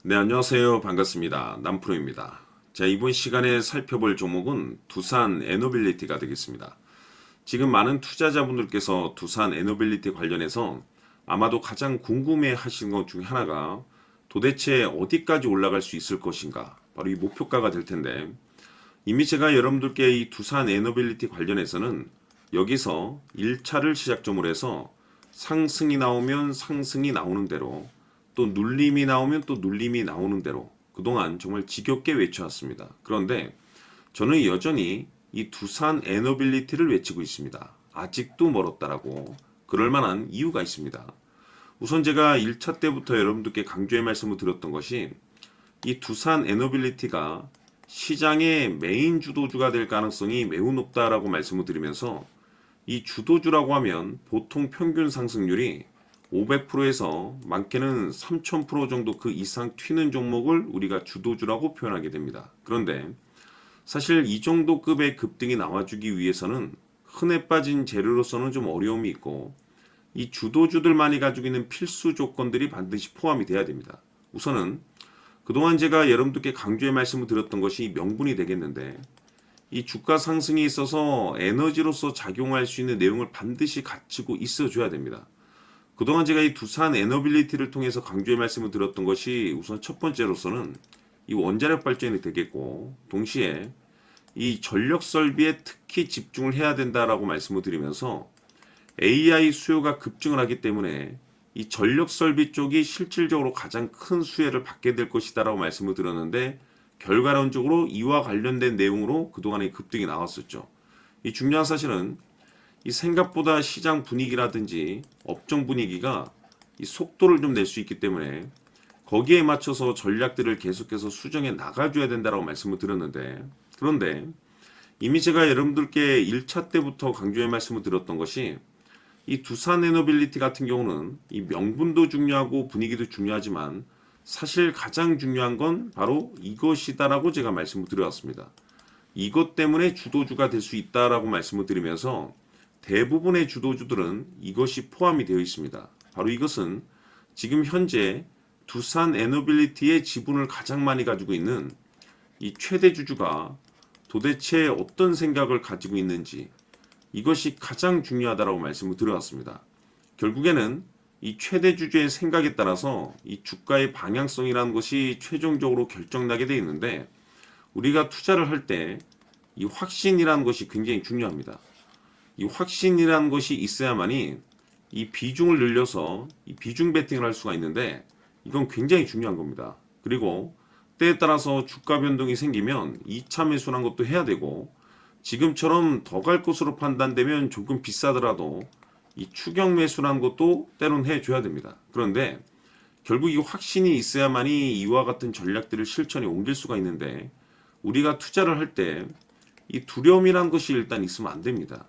네, 안녕하세요. 반갑습니다. 남프로입니다. 자, 이번 시간에 살펴볼 종목은 두산 에너빌리티가 되겠습니다. 지금 많은 투자자분들께서 두산 에너빌리티 관련해서 아마도 가장 궁금해 하시는 것 중에 하나가 도대체 어디까지 올라갈 수 있을 것인가? 바로 이 목표가가 될 텐데, 이미 제가 여러분들께 이 두산 에너빌리티 관련해서는 여기서 1차를 시작점으로 해서 상승이 나오면 상승이 나오는 대로, 또 눌림이 나오면 또 눌림이 나오는 대로 그동안 정말 지겹게 외쳐왔습니다. 그런데 저는 여전히 이 두산 에너빌리티를 외치고 있습니다. 아직도 멀었다라고. 그럴 만한 이유가 있습니다. 우선 제가 1차 때부터 여러분들께 강조의 말씀을 드렸던 것이 이 두산 에너빌리티가 시장의 메인 주도주가 될 가능성이 매우 높다라고 말씀을 드리면서, 이 주도주라고 하면 보통 평균 상승률이 500%에서 많게는 3000% 정도 그 이상 튀는 종목을 우리가 주도주라고 표현하게 됩니다. 그런데 사실 이 정도 급의 급등이 나와주기 위해서는 흔해 빠진 재료로서는 좀 어려움이 있고, 이 주도주들만이 가지고 있는 필수 조건들이 반드시 포함이 돼야 됩니다. 우선은 그동안 제가 여러분들께 강조의 말씀을 드렸던 것이 명분이 되겠는데, 이 주가 상승에 있어서 에너지로서 작용할 수 있는 내용을 반드시 갖추고 있어줘야 됩니다. 그동안 제가 이 두산 에너빌리티를 통해서 강조의 말씀을 드렸던 것이 우선 첫 번째로서는 이 원자력 발전이 되겠고, 동시에 이 전력 설비에 특히 집중을 해야 된다라고 말씀을 드리면서 AI 수요가 급증을 하기 때문에 이 전력 설비 쪽이 실질적으로 가장 큰 수혜를 받게 될 것이다라고 말씀을 드렸는데, 결과론적으로 이와 관련된 내용으로 그동안의 급등이 나왔었죠. 이 중요한 사실은 이 생각보다 시장 분위기라든지 업종 분위기가 이 속도를 좀 낼 수 있기 때문에 거기에 맞춰서 전략들을 계속해서 수정해 나가줘야 된다라고 말씀을 드렸는데, 그런데 이미 제가 여러분들께 1차 때부터 강조의 말씀을 드렸던 것이 이 두산 에너빌리티 같은 경우는 이 명분도 중요하고 분위기도 중요하지만 사실 가장 중요한 건 바로 이것이다라고 제가 말씀을 드렸습니다. 이것 때문에 주도주가 될 수 있다라고 말씀을 드리면서 대부분의 주도주들은 이것이 포함이 되어 있습니다. 바로 이것은 지금 현재 두산 에너빌리티의 지분을 가장 많이 가지고 있는 이 최대 주주가 도대체 어떤 생각을 가지고 있는지, 이것이 가장 중요하다고 말씀을 드려왔습니다. 결국에는 이 최대 주주의 생각에 따라서 이 주가의 방향성이라는 것이 최종적으로 결정나게 되어 있는데, 우리가 투자를 할 때 이 확신이라는 것이 굉장히 중요합니다. 이 확신이라는 것이 있어야만이 이 비중을 늘려서 이 비중 베팅을 할 수가 있는데, 이건 굉장히 중요한 겁니다. 그리고 때에 따라서 주가 변동이 생기면 2차 매수라는 것도 해야 되고, 지금처럼 더 갈 것으로 판단되면 조금 비싸더라도 이 추격 매수라는 것도 때론 해줘야 됩니다. 그런데 결국 이 확신이 있어야만이 이와 같은 전략들을 실천에 옮길 수가 있는데, 우리가 투자를 할 때 이 두려움이라는 것이 일단 있으면 안 됩니다.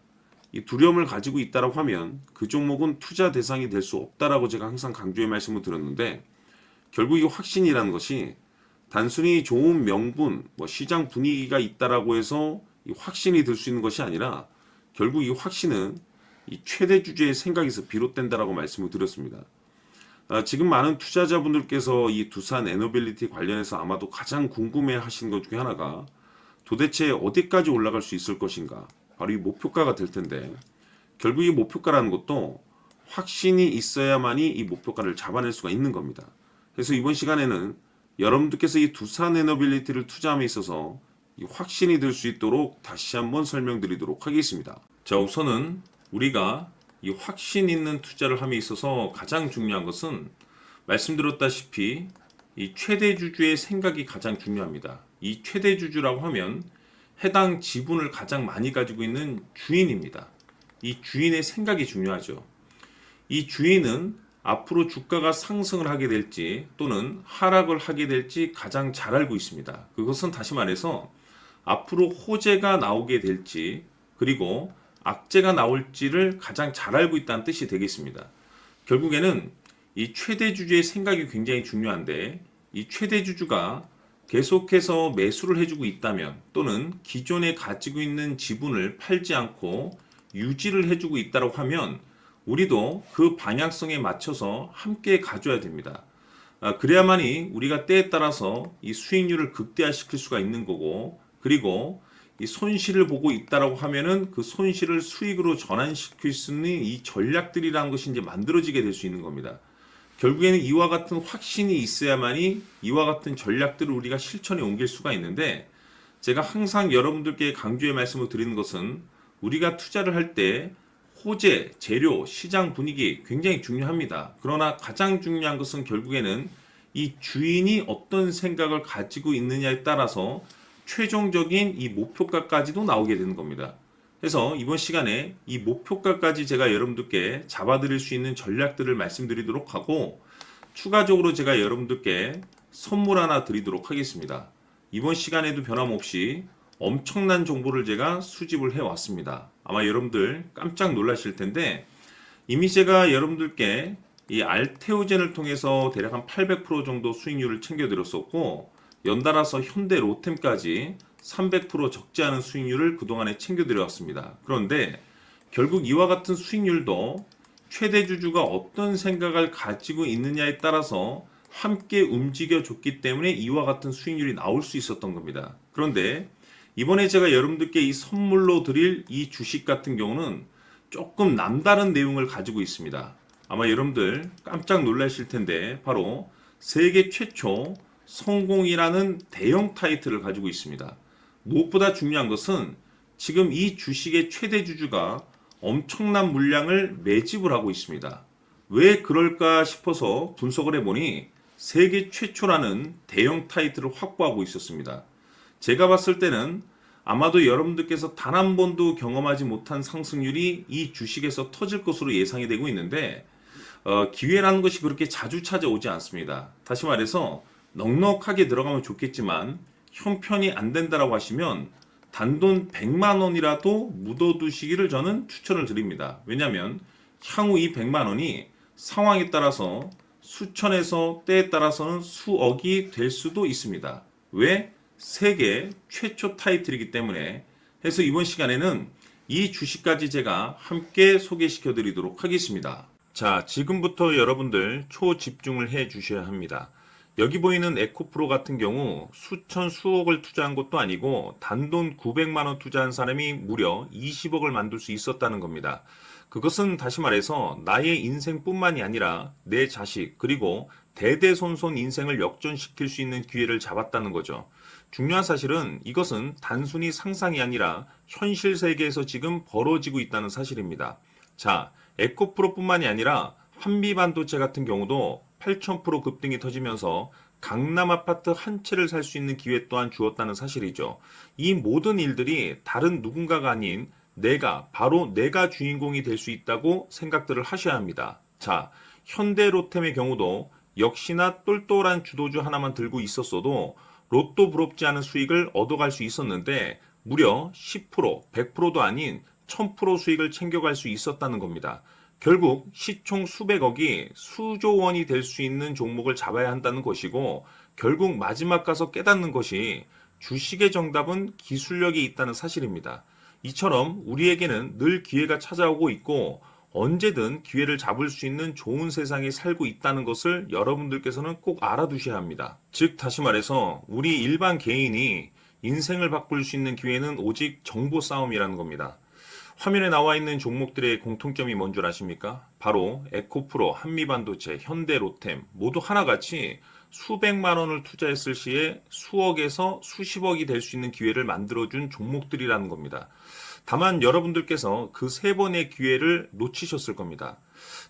이 두려움을 가지고 있다라고 하면 그 종목은 투자 대상이 될 수 없다라고 제가 항상 강조의 말씀을 드렸는데, 결국 이 확신이라는 것이 단순히 좋은 명분, 시장 분위기가 있다라고 해서 이 확신이 들 수 있는 것이 아니라, 결국 이 확신은 이 최대 주주의 생각에서 비롯된다라고 말씀을 드렸습니다. 지금 많은 투자자분들께서 이 두산 에너빌리티 관련해서 아마도 가장 궁금해 하시는 것 중에 하나가 도대체 어디까지 올라갈 수 있을 것인가? 바로 이 목표가가 될 텐데, 결국 이 목표가라는 것도 확신이 있어야만이 이 목표가를 잡아낼 수가 있는 겁니다. 그래서 이번 시간에는 여러분들께서 이 두산 에너빌리티를 투자함에 있어서 이 확신이 들 수 있도록 다시 한번 설명드리도록 하겠습니다. 자, 우선은 우리가 이 확신 있는 투자를 함에 있어서 가장 중요한 것은 말씀드렸다시피 이 최대 주주의 생각이 가장 중요합니다. 이 최대 주주라고 하면 해당 지분을 가장 많이 가지고 있는 주인입니다. 이 주인의 생각이 중요하죠. 이 주인은 앞으로 주가가 상승을 하게 될지 또는 하락을 하게 될지 가장 잘 알고 있습니다. 그것은 다시 말해서 앞으로 호재가 나오게 될지 그리고 악재가 나올지를 가장 잘 알고 있다는 뜻이 되겠습니다. 결국에는 이 최대 주주의 생각이 굉장히 중요한데, 이 최대 주주가 계속해서 매수를 해주고 있다면 또는 기존에 가지고 있는 지분을 팔지 않고 유지를 해주고 있다고 하면 우리도 그 방향성에 맞춰서 함께 가줘야 됩니다. 그래야만이 우리가 때에 따라서 이 수익률을 극대화시킬 수가 있는 거고, 그리고 이 손실을 보고 있다라고 하면은 그 손실을 수익으로 전환시킬 수 있는 이 전략들이라는 것이 이제 만들어지게 될 수 있는 겁니다. 결국에는 이와 같은 확신이 있어야만이 이와 같은 전략들을 우리가 실천에 옮길 수가 있는데, 제가 항상 여러분들께 강조의 말씀을 드리는 것은 우리가 투자를 할 때 호재, 재료, 시장 분위기 굉장히 중요합니다. 그러나 가장 중요한 것은 결국에는 이 주인이 어떤 생각을 가지고 있느냐에 따라서 최종적인 이 목표가까지도 나오게 되는 겁니다. 그래서 이번 시간에 이 목표가까지 제가 여러분들께 잡아드릴 수 있는 전략들을 말씀드리도록 하고, 추가적으로 제가 여러분들께 선물 하나 드리도록 하겠습니다. 이번 시간에도 변함없이 엄청난 정보를 제가 수집을 해왔습니다. 아마 여러분들 깜짝 놀라실 텐데, 이미 제가 여러분들께 이 알테오젠을 통해서 대략 한 800% 정도 수익률을 챙겨드렸었고, 연달아서 현대 로템까지 300% 적지 않은 수익률을 그동안에 챙겨드려왔습니다. 그런데 결국 이와 같은 수익률도 최대 주주가 어떤 생각을 가지고 있느냐에 따라서 함께 움직여줬기 때문에 이와 같은 수익률이 나올 수 있었던 겁니다. 그런데 이번에 제가 여러분들께 이 선물로 드릴 이 주식 같은 경우는 조금 남다른 내용을 가지고 있습니다. 아마 여러분들 깜짝 놀라실 텐데, 바로 세계 최초 성공이라는 대형 타이틀을 가지고 있습니다. 무엇보다 중요한 것은 지금 이 주식의 최대 주주가 엄청난 물량을 매집을 하고 있습니다. 왜 그럴까 싶어서 분석을 해보니 세계 최초라는 대형 타이틀을 확보하고 있었습니다. 제가 봤을 때는 아마도 여러분들께서 단 한 번도 경험하지 못한 상승률이 이 주식에서 터질 것으로 예상이 되고 있는데, 기회라는 것이 그렇게 자주 찾아오지 않습니다. 다시 말해서 넉넉하게 들어가면 좋겠지만 형편이 안 된다라고 하시면 단돈 100만 원이라도 묻어두시기를 저는 추천을 드립니다. 왜냐하면 향후 이 100만 원이 상황에 따라서 수천에서 때에 따라서는 수억이 될 수도 있습니다. 왜? 세계 최초 타이틀이기 때문에. 해서 이번 시간에는 이 주식까지 제가 함께 소개시켜 드리도록 하겠습니다. 자, 지금부터 여러분들 초집중을 해 주셔야 합니다. 여기 보이는 에코프로 같은 경우 수천 수억을 투자한 것도 아니고 단돈 900만 원 투자한 사람이 무려 20억을 만들 수 있었다는 겁니다. 그것은 다시 말해서 나의 인생뿐만이 아니라 내 자식, 그리고 대대손손 인생을 역전시킬 수 있는 기회를 잡았다는 거죠. 중요한 사실은 이것은 단순히 상상이 아니라 현실 세계에서 지금 벌어지고 있다는 사실입니다. 자, 에코프로뿐만이 아니라 한미반도체 같은 경우도 8,000% 급등이 터지면서 강남 아파트 한 채를 살 수 있는 기회 또한 주었다는 사실이죠. 이 모든 일들이 다른 누군가가 아닌 바로 내가 주인공이 될 수 있다고 생각들을 하셔야 합니다. 자, 현대로템의 경우도 역시나 똘똘한 주도주 하나만 들고 있었어도 로또 부럽지 않은 수익을 얻어갈 수 있었는데, 무려 10%, 100%도 아닌 1000% 수익을 챙겨갈 수 있었다는 겁니다. 결국 시총 수백억이 수조 원이 될 수 있는 종목을 잡아야 한다는 것이고, 결국 마지막 가서 깨닫는 것이 주식의 정답은 기술력이 있다는 사실입니다. 이처럼 우리에게는 늘 기회가 찾아오고 있고 언제든 기회를 잡을 수 있는 좋은 세상에 살고 있다는 것을 여러분들께서는 꼭 알아두셔야 합니다. 즉 다시 말해서 우리 일반 개인이 인생을 바꿀 수 있는 기회는 오직 정보 싸움이라는 겁니다. 화면에 나와 있는 종목들의 공통점이 뭔 줄 아십니까? 바로 에코프로, 한미반도체, 현대로템 모두 하나같이 수백만 원을 투자했을 시에 수억에서 수십억이 될 수 있는 기회를 만들어준 종목들이라는 겁니다. 다만 여러분들께서 그 세 번의 기회를 놓치셨을 겁니다.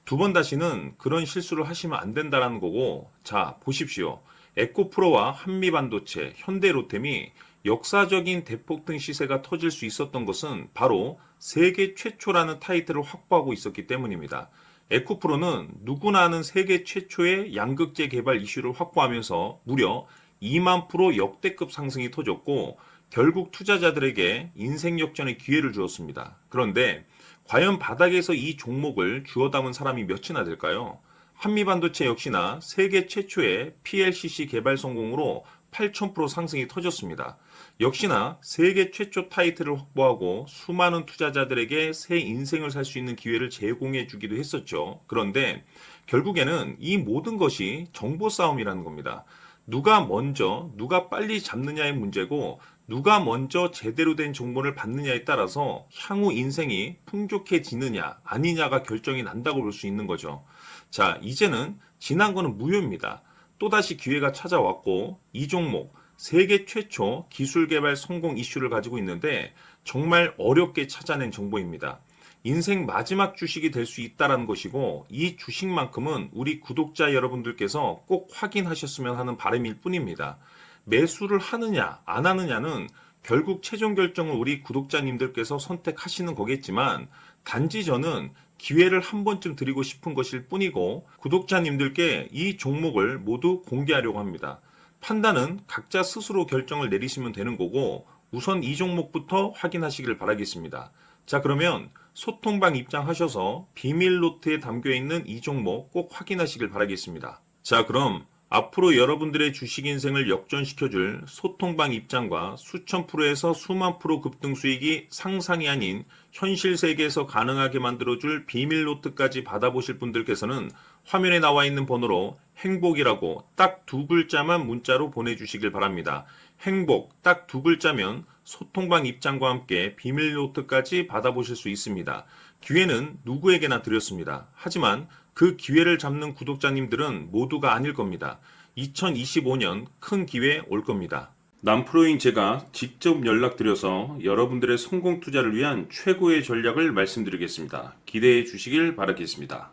두 번 다시는 그런 실수를 하시면 안 된다는 거고, 자 보십시오. 에코프로와 한미반도체, 현대로템이 역사적인 대폭등 시세가 터질 수 있었던 것은 바로 세계 최초라는 타이틀을 확보하고 있었기 때문입니다. 에코프로는 누구나 아는 세계 최초의 양극재 개발 이슈를 확보하면서 무려 2만 프로 역대급 상승이 터졌고, 결국 투자자들에게 인생 역전의 기회를 주었습니다. 그런데 과연 바닥에서 이 종목을 주워 담은 사람이 몇이나 될까요? 한미반도체 역시나 세계 최초의 PLCC 개발 성공으로 8,000% 상승이 터졌습니다. 역시나 세계 최초 타이틀을 확보하고 수많은 투자자들에게 새 인생을 살 수 있는 기회를 제공해 주기도 했었죠. 그런데 결국에는 이 모든 것이 정보 싸움이라는 겁니다. 누가 먼저, 누가 빨리 잡느냐의 문제고, 누가 먼저 제대로 된 정보를 받느냐에 따라서 향후 인생이 풍족해지느냐, 아니냐가 결정이 난다고 볼 수 있는 거죠. 자, 이제는 지난 거는 무효입니다. 또다시 기회가 찾아왔고, 이 종목, 세계 최초 기술 개발 성공 이슈를 가지고 있는데, 정말 어렵게 찾아낸 정보입니다. 인생 마지막 주식이 될 수 있다는 것이고, 이 주식만큼은 우리 구독자 여러분들께서 꼭 확인하셨으면 하는 바람일 뿐입니다. 매수를 하느냐 안 하느냐는 결국 최종 결정을 우리 구독자님들께서 선택하시는 거겠지만, 단지 저는 기회를 한 번쯤 드리고 싶은 것일 뿐이고, 구독자님들께 이 종목을 모두 공개하려고 합니다. 판단은 각자 스스로 결정을 내리시면 되는 거고, 우선 이 종목부터 확인하시길 바라겠습니다. 자, 그러면 소통방 입장하셔서 비밀 노트에 담겨 있는 이 종목 꼭 확인하시길 바라겠습니다. 자, 그럼 앞으로 여러분들의 주식 인생을 역전시켜줄 소통방 입장과 수천 프로에서 수만 프로 급등 수익이 상상이 아닌 현실 세계에서 가능하게 만들어줄 비밀 노트까지 받아보실 분들께서는 화면에 나와 있는 번호로 행복이라고 딱 두 글자만 문자로 보내주시길 바랍니다. 행복 딱 두 글자면 소통방 입장과 함께 비밀 노트까지 받아보실 수 있습니다. 기회는 누구에게나 드렸습니다. 하지만 그 기회를 잡는 구독자님들은 모두가 아닐 겁니다. 2025년 큰 기회 올 겁니다. 남프로인 제가 직접 연락드려서 여러분들의 성공 투자를 위한 최고의 전략을 말씀드리겠습니다. 기대해 주시길 바라겠습니다.